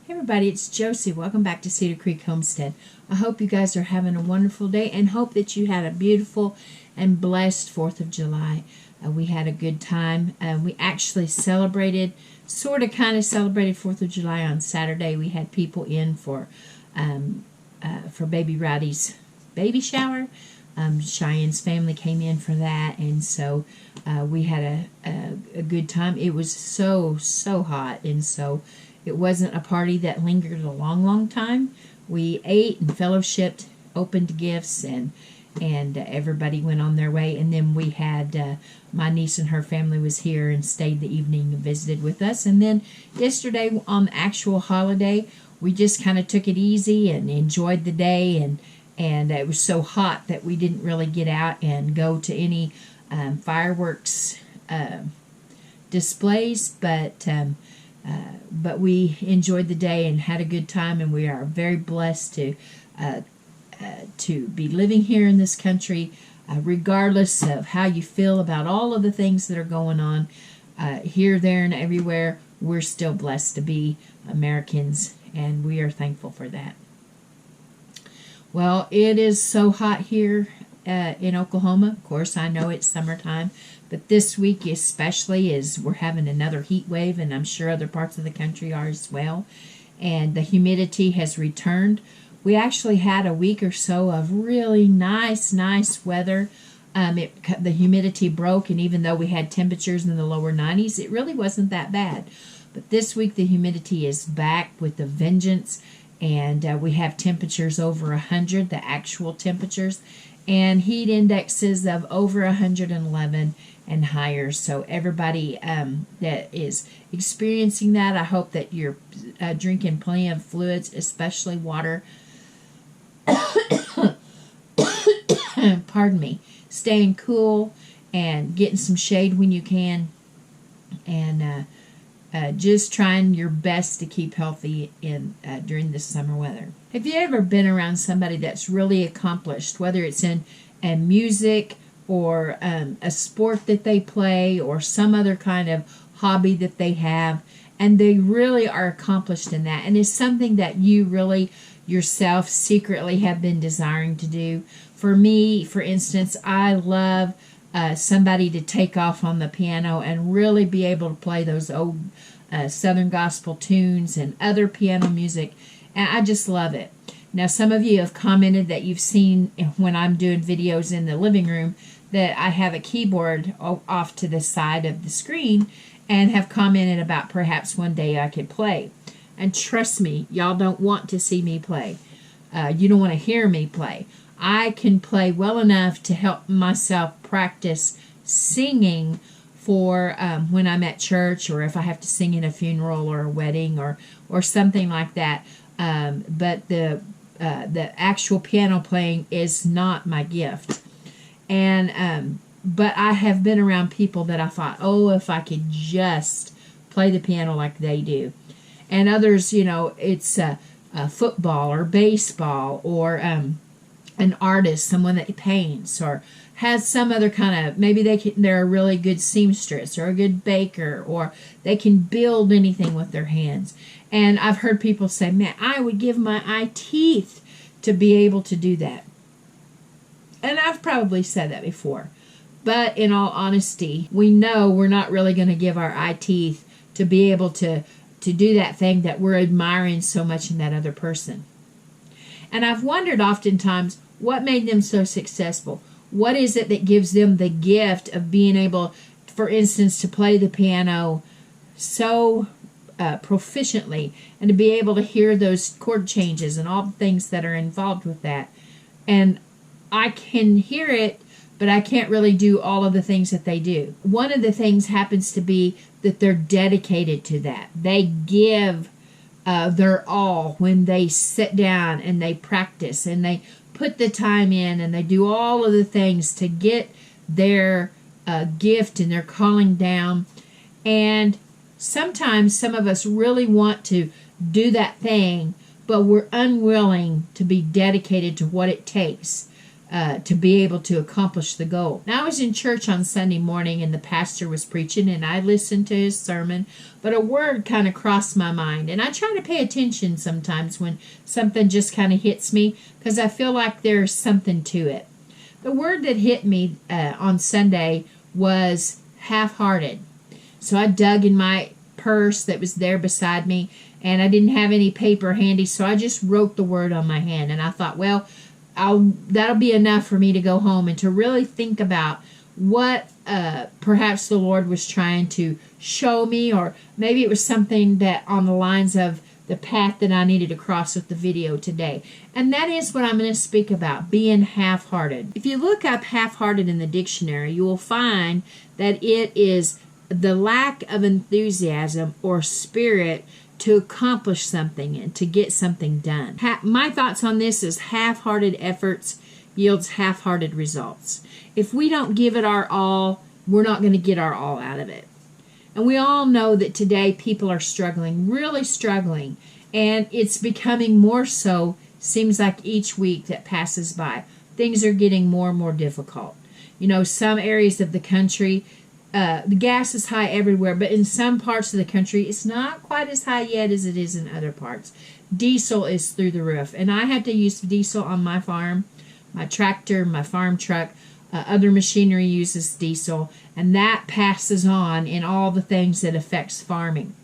Hey everybody, it's Josie. Welcome back to Cedar Creek Homestead. I hope you guys are having a wonderful day and hope that you had a beautiful and blessed 4th of July. We had a good time. We actually celebrated, kind of celebrated 4th of July on Saturday. We had people in for Baby Rowdy's baby shower. Cheyenne's family came in for that, and so we had a good time. It was so hot, and so it wasn't a party that lingered a long time. We ate and fellowshipped, opened gifts, and everybody went on their way. And then we had my niece and her family was here and stayed the evening and visited with us. And then yesterday on the actual holiday, we just kind of took it easy and enjoyed the day. And it was so hot that we didn't really get out and go to any fireworks displays, but we enjoyed the day and had a good time, and we are very blessed to be living here in this country, regardless of how you feel about all of the things that are going on here, there, and everywhere. We're still blessed to be Americans, and we are thankful for that. Well, it is so hot here in Oklahoma. Of course, I know it's summertime, but this week especially we're having another heat wave, and I'm sure other parts of the country are as well. And the humidity has returned. We actually had a week or so of really nice weather. The humidity broke, and even though we had temperatures in the lower 90s, it really wasn't that bad. But this week the humidity is back with a vengeance, and we have temperatures over 100, the actual temperatures, and heat indexes of over 111 and higher. So everybody that is experiencing that, I hope that you're drinking plenty of fluids, especially water. Pardon me. Staying cool and getting some shade when you can, and just trying your best to keep healthy during this summer weather. Have you ever been around somebody that's really accomplished, whether it's in music or a sport that they play or some other kind of hobby that they have, and they really are accomplished in that, and it's something that you really yourself secretly have been desiring to do? For me, for instance, I love somebody to take off on the piano and really be able to play those old Southern gospel tunes and other piano music, and I just love it. Now, some of you have commented that you've seen when I'm doing videos in the living room that I have a keyboard off to the side of the screen, and have commented about perhaps one day I could play. And trust me, y'all don't want to see me play. You don't want to hear me play. I can play well enough to help myself practice singing for when I'm at church, or if I have to sing in a funeral or a wedding or something like that. But the actual piano playing is not my gift. And but I have been around people that I thought, oh, if I could just play the piano like they do. And others, it's football or baseball, or an artist, someone that paints or has some other kind of, maybe they're a really good seamstress or a good baker, or they can build anything with their hands. And I've heard people say, man, I would give my eye teeth to be able to do that. And I've probably said that before. But in all honesty, we know we're not really going to give our eye teeth to be able to do that thing that we're admiring so much in that other person. And I've wondered oftentimes, what made them so successful? What is it that gives them the gift of being able, for instance, to play the piano so proficiently, and to be able to hear those chord changes and all the things that are involved with that? And I can hear it, but I can't really do all of the things that they do. One of the things happens to be that they're dedicated to that. They give their all when they sit down and they practice and they put the time in and they do all of the things to get their gift and their calling down. And sometimes some of us really want to do that thing, but we're unwilling to be dedicated to what it takes to be able to accomplish the goal. Now, I was in church on Sunday morning and the pastor was preaching and I listened to his sermon, but a word kind of crossed my mind. And I try to pay attention sometimes when something just kind of hits me because I feel like there's something to it. The word that hit me on Sunday was half-hearted. So I dug in my purse that was there beside me and I didn't have any paper handy, so I just wrote the word on my hand. And I thought, well, that'll be enough for me to go home and to really think about what perhaps the Lord was trying to show me, or maybe it was something that on the lines of the path that I needed to cross with the video today. And that is what I'm going to speak about, being half-hearted. If you look up half-hearted in the dictionary, you will find that it is the lack of enthusiasm or spirit to accomplish something and to get something done. My thoughts on this is half-hearted efforts yields half-hearted results. If we don't give it our all, we're not going to get our all out of it. And we all know that today people are struggling, really struggling, and it's becoming more so, seems like each week that passes by. Things are getting more and more difficult. You know, some areas of the country, the gas is high everywhere, but in some parts of the country, it's not quite as high yet as it is in other parts. Diesel is through the roof, and I have to use diesel on my farm, my tractor, my farm truck. Other machinery uses diesel, and that passes on in all the things that affects farming.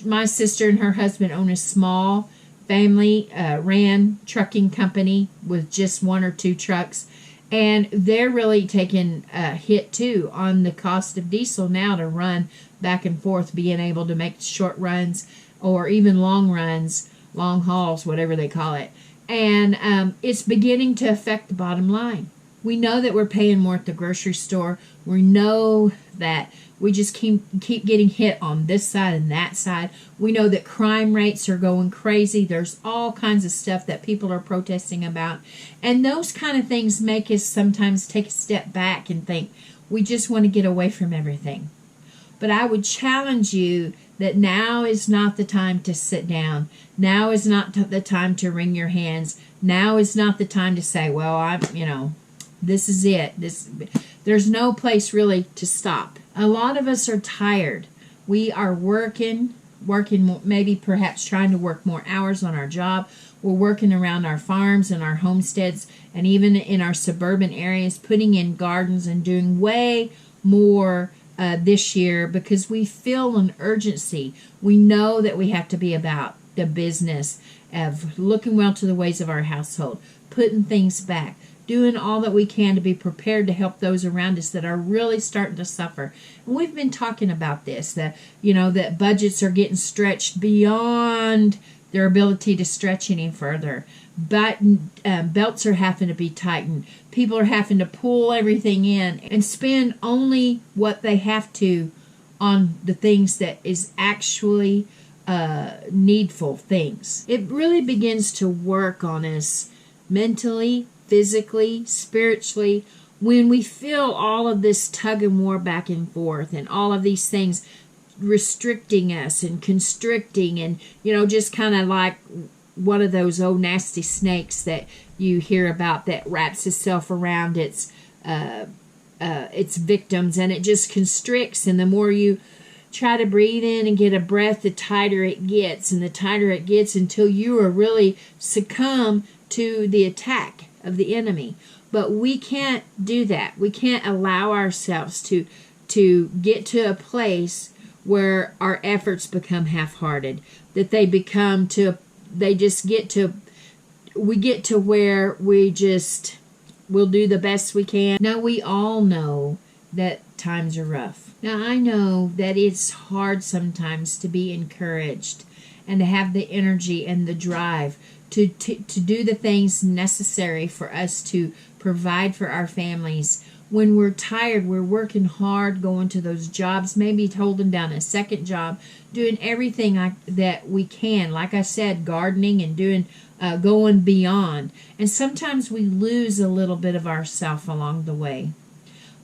My sister and her husband own a small family-ran trucking company with just 1 or 2 trucks. And they're really taking a hit, too, on the cost of diesel now to run back and forth, being able to make short runs or even long runs, long hauls, whatever they call it. And it's beginning to affect the bottom line. We know that we're paying more at the grocery store. We know that we just keep getting hit on this side and that side. We know that crime rates are going crazy. There's all kinds of stuff that people are protesting about. And those kind of things make us sometimes take a step back and think, we just want to get away from everything. But I would challenge you that now is not the time to sit down. Now is not the time to wring your hands. Now is not the time to say, well, this is it. There's no place really to stop. A lot of us are tired. We are working more, maybe perhaps trying to work more hours on our job. We're working around our farms and our homesteads and even in our suburban areas, putting in gardens and doing way more this year because we feel an urgency. We know that we have to be about the business of looking well to the ways of our household, putting things back, doing all that we can to be prepared to help those around us that are really starting to suffer. And we've been talking about this, that budgets are getting stretched beyond their ability to stretch any further. But belts are having to be tightened. People are having to pull everything in and spend only what they have to on the things that is actually needful things. It really begins to work on us mentally, physically, spiritually, when we feel all of this tug and war back and forth and all of these things restricting us and constricting and, just kind of like one of those old nasty snakes that you hear about that wraps itself around its victims, and it just constricts, and the more you try to breathe in and get a breath, the tighter it gets, and the tighter it gets until you are really succumb to the attack of the enemy. But we can't do that. We can't allow ourselves to get to a place where our efforts become half-hearted, that we get to where we'll do the best we can. Now, we all know that times are rough. Now, I know that it's hard sometimes to be encouraged and to have the energy and the drive to do the things necessary for us to provide for our families. When we're tired, we're working hard, going to those jobs, maybe holding down a second job, doing everything that we can. Like I said, gardening and doing going beyond. And sometimes we lose a little bit of ourself along the way.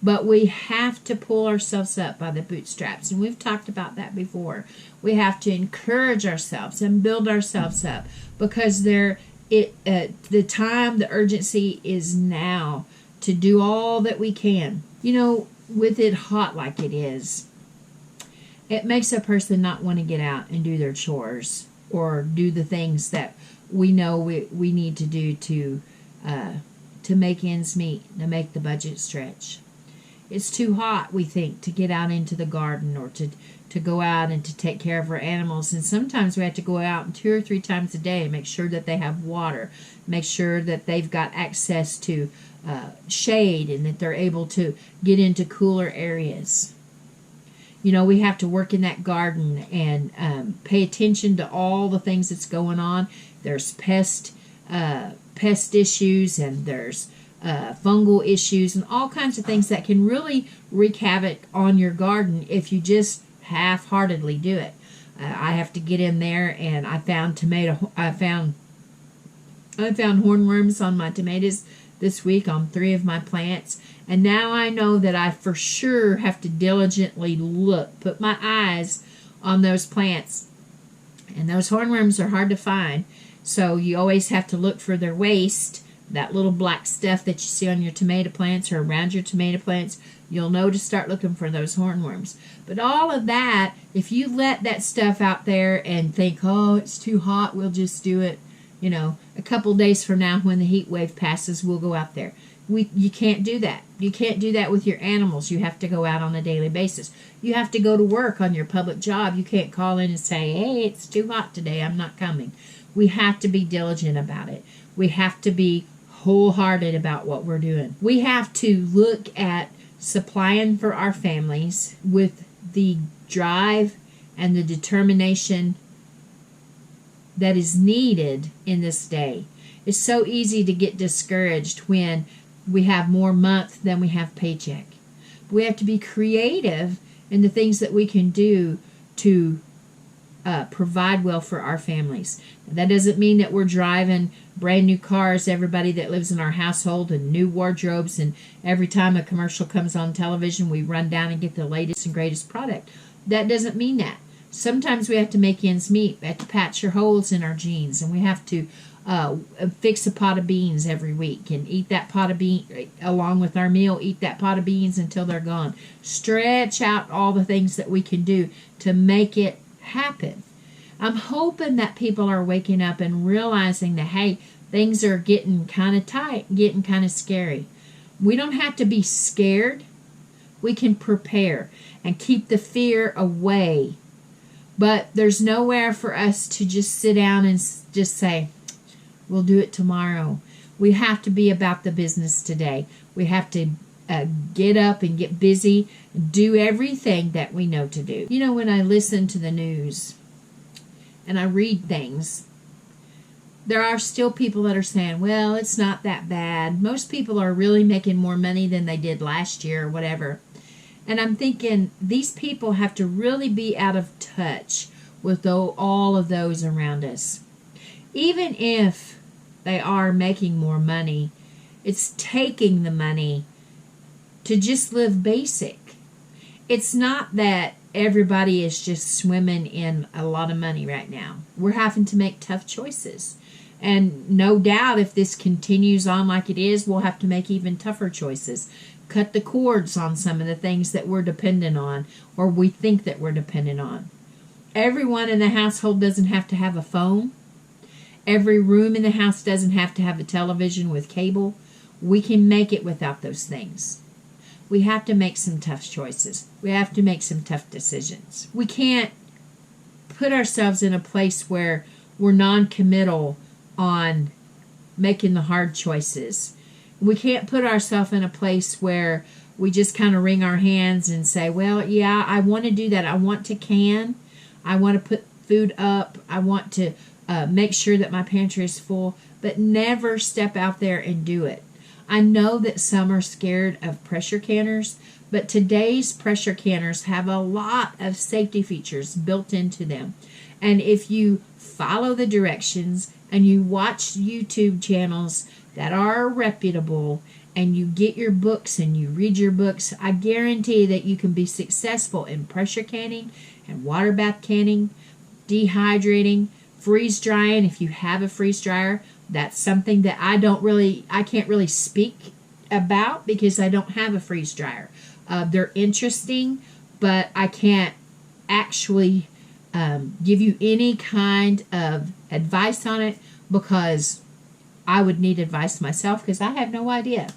But we have to pull ourselves up by the bootstraps. And we've talked about that before. We have to encourage ourselves and build ourselves up, because there The urgency is now to do all that we can. With it hot like it is, it makes a person not want to get out and do their chores or do the things that we know we need to do to make ends meet, to make the budget stretch. It's too hot, we think, to get out into the garden or to go out and to take care of our animals. And sometimes we have to go out 2 or 3 times a day and make sure that they have water, make sure that they've got access to shade and that they're able to get into cooler areas. We have to work in that garden and pay attention to all the things that's going on. There's pest issues, and there's fungal issues, and all kinds of things that can really wreak havoc on your garden if you just half-heartedly do it. I have to get in there, and I found hornworms on my tomatoes this week on 3 of my plants, and now I know that I for sure have to diligently put my eyes on those plants. And those hornworms are hard to find, so you always have to look for their waste, that little black stuff that you see on your tomato plants or around your tomato plants. You'll know to start looking for those hornworms. But all of that, if you let that stuff out there and think, oh, it's too hot, we'll just do it, a couple days from now when the heat wave passes, we'll go out there. You can't do that. You can't do that with your animals. You have to go out on a daily basis. You have to go to work on your public job. You can't call in and say, hey, it's too hot today, I'm not coming. We have to be diligent about it. We have to be wholehearted about what we're doing. We have to look at supplying for our families with the drive and the determination that is needed in this day. It's so easy to get discouraged when we have more month than we have paycheck. We have to be creative in the things that we can do to provide well for our families. That doesn't mean that we're driving brand new cars, everybody that lives in our household, and new wardrobes, and every time a commercial comes on television, we run down and get the latest and greatest product. That doesn't mean that. Sometimes we have to make ends meet. We have to patch your holes in our jeans, and we have to fix a pot of beans every week and eat that pot of beans along with our meal. Eat that pot of beans until they're gone. Stretch out all the things that we can do to make it happen. I'm hoping that people are waking up and realizing that, hey, things are getting kind of tight, getting kind of scary. We don't have to be scared. We can prepare and keep the fear away. But there's nowhere for us to just sit down and just say, we'll do it tomorrow. We have to be about the business today. We have to get up and get busy, do everything that we know to do. When I listen to the news and I read things, there are still people that are saying, well, it's not that bad. Most people are really making more money than they did last year or whatever. And I'm thinking, these people have to really be out of touch with all of those around us. Even if they are making more money, it's taking the money to just live basic. It's not that everybody is just swimming in a lot of money right now. We're having to make tough choices. And no doubt if this continues on like it is, we'll have to make even tougher choices. Cut the cords on some of the things that we're dependent on or we think that we're dependent on. Everyone in the household doesn't have to have a phone. Every room in the house doesn't have to have a television with cable. We can make it without those things. We have to make some tough choices. We have to make some tough decisions. We can't put ourselves in a place where we're non-committal on making the hard choices. We can't put ourselves in a place where we just kind of wring our hands and say, well, yeah, I want to do that. I want to can. I want to put food up. I want to make sure that my pantry is full, but never step out there and do it. I know that some are scared of pressure canners, but today's pressure canners have a lot of safety features built into them. And if you follow the directions and you watch YouTube channels that are reputable and you get your books and you read your books, I guarantee that you can be successful in pressure canning and water bath canning, dehydrating, freeze drying, if you have a freeze dryer, that's something that I can't really speak about because I don't have a freeze dryer. They're interesting, but I can't actually give you any kind of advice on it because I would need advice myself because I have no idea.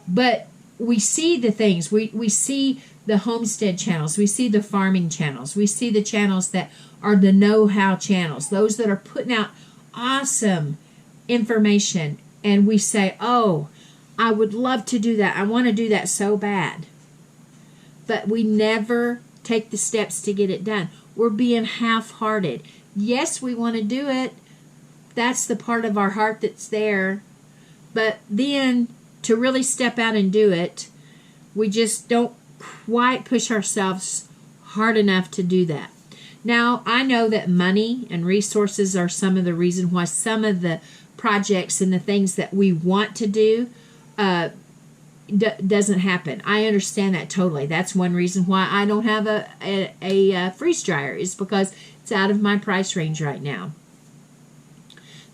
But we see the things. We see the homestead channels. We see the farming channels. We see the channels that are the know-how channels, those that are putting out awesome information. And we say, oh, I would love to do that. I want to do that so bad. But we never take the steps to get it done. We're being half-hearted. Yes, we want to do it. That's the part of our heart that's there. But then to really step out and do it, we just don't quite push ourselves hard enough to do that. Now, I know that money and resources are some of the reason why some of the projects and the things that we want to do doesn't happen. I understand that totally. That's one reason why I don't have a freeze dryer, is because it's out of my price range right now.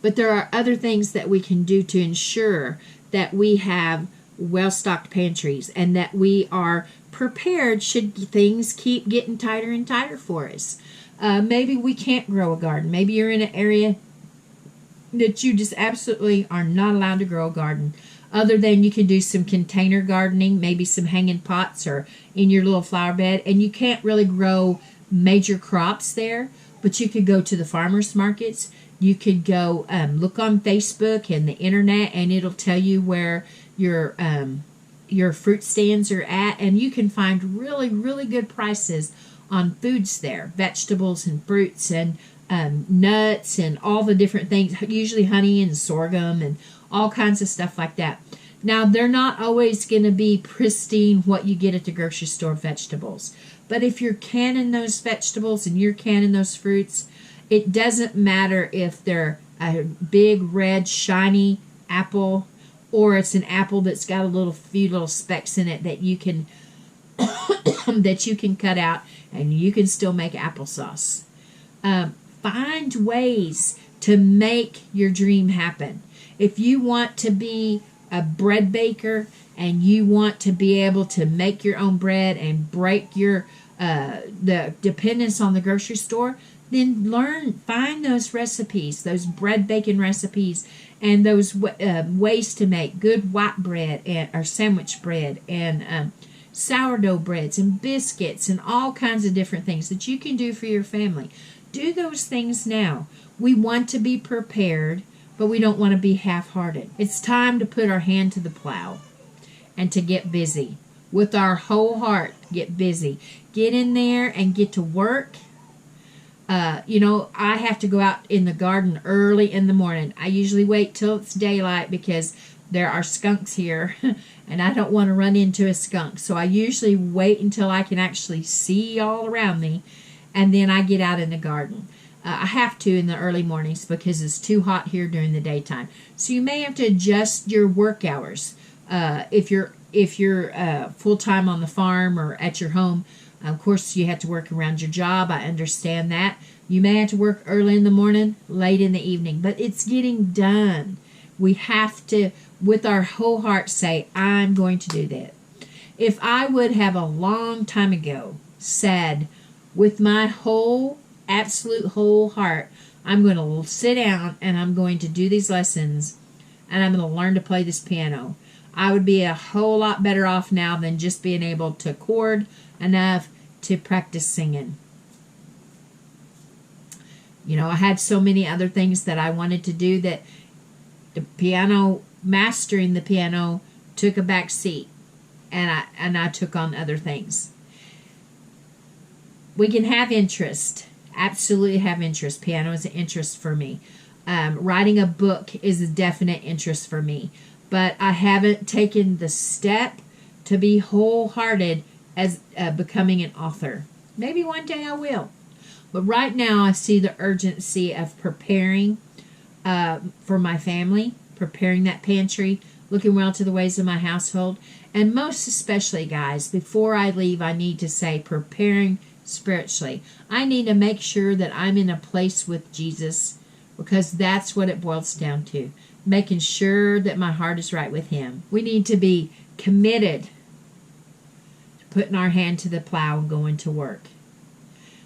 But there are other things that we can do to ensure that we have well-stocked pantries and that we are prepared should things keep getting tighter and tighter for us. Maybe we can't grow a garden. Maybe you're in an area that you just absolutely are not allowed to grow a garden. Other than you can do some container gardening, maybe some hanging pots or in your little flower bed, and you can't really grow major crops there, but you could go to the farmers markets. You could go look on Facebook and the internet, and it'll tell you where your fruit stands are at, and you can find really, really good prices on foods there, vegetables and fruits and nuts and all the different things, usually honey and sorghum and all kinds of stuff like that. Now, they're not always going to be pristine what you get at the grocery store vegetables, but if you're canning those vegetables and you're canning those fruits, it doesn't matter if they're a big, red, shiny apple or it's an apple that's got a few little specks in it that you can that you can cut out and you can still make applesauce. Find ways to make your dream happen. If you want to be a bread baker and you want to be able to make your own bread and break your the dependence on the grocery store, then find those recipes, those bread baking recipes, and those ways to make good white bread or sandwich bread and sourdough breads and biscuits and all kinds of different things that you can do for your family. Do those things now. We want to be prepared, but we don't want to be half-hearted. It's time to put our hand to the plow and to get busy. With our whole heart, get busy. Get in there and get to work. I have to go out in the garden early in the morning. I usually wait till it's daylight because there are skunks here and I don't want to run into a skunk. So I usually wait until I can actually see all around me, and then I get out in the garden. I have to in the early mornings because it's too hot here during the daytime. So you may have to adjust your work hours. If you're full-time on the farm or at your home, of course you have to work around your job. I understand that. You may have to work early in the morning, late in the evening, but it's getting done. We have to, with our whole heart, say, I'm going to do that. If I would have a long time ago said, with my absolute whole heart, I'm going to sit down and I'm going to do these lessons and I'm going to learn to play this piano, I would be a whole lot better off now than just being able to chord enough to practice singing. I had so many other things that I wanted to do that the piano, mastering the piano, took a back seat, and I took on other things. We can have interest, absolutely have interest. Piano is an interest for me. Writing a book is a definite interest for me, but I haven't taken the step to be wholehearted as becoming an author. Maybe one day I will. But right now I see the urgency of preparing for my family, preparing that pantry, looking well to the ways of my household. And most especially, guys, before I leave, I need to say preparing spiritually. I need to make sure that I'm in a place with Jesus, because that's what it boils down to. Making sure that my heart is right with Him. We need to be committed to putting our hand to the plow and going to work.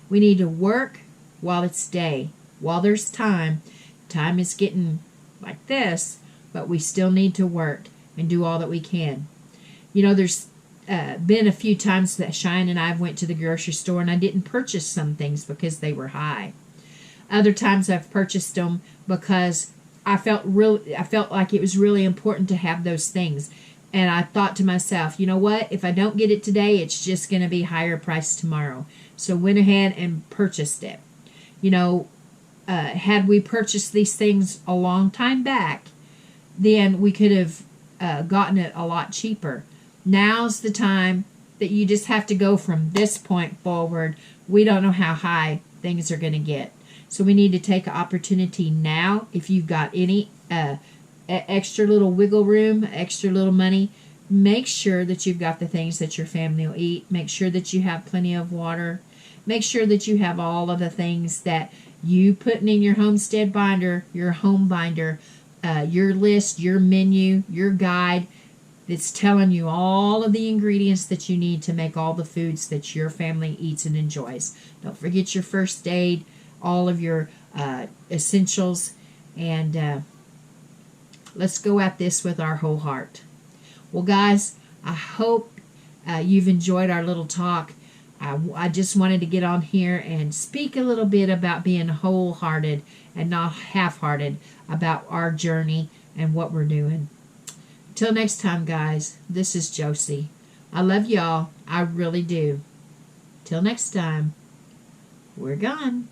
We need to work while it's day, while there's time. Time is getting like this, but we still need to work and do all that we can. You know, there's been a few times that Cheyenne and I went to the grocery store and I didn't purchase some things because they were high. Other times I've purchased them because I felt like it was really important to have those things. And I thought to myself, you know what? If I don't get it today, it's just going to be higher price tomorrow. So went ahead and purchased it. You know, had we purchased these things a long time back, then we could have gotten it a lot cheaper. Now's the time that you just have to go from this point forward. We don't know how high things are going to get. So we need to take an opportunity now. If you've got any extra little wiggle room, extra little money, make sure that you've got the things that your family will eat. Make sure that you have plenty of water. Make sure that you have all of the things that you putting in your homestead binder, your home binder, your list, your menu, your guide. It's telling you all of the ingredients that you need to make all the foods that your family eats and enjoys. Don't forget your first aid, all of your essentials, and let's go at this with our whole heart. Well, guys, I hope you've enjoyed our little talk. I just wanted to get on here and speak a little bit about being wholehearted and not half-hearted about our journey and what we're doing. Till next time, guys, this is Josie. I love y'all. I really do. Till next time, we're gone.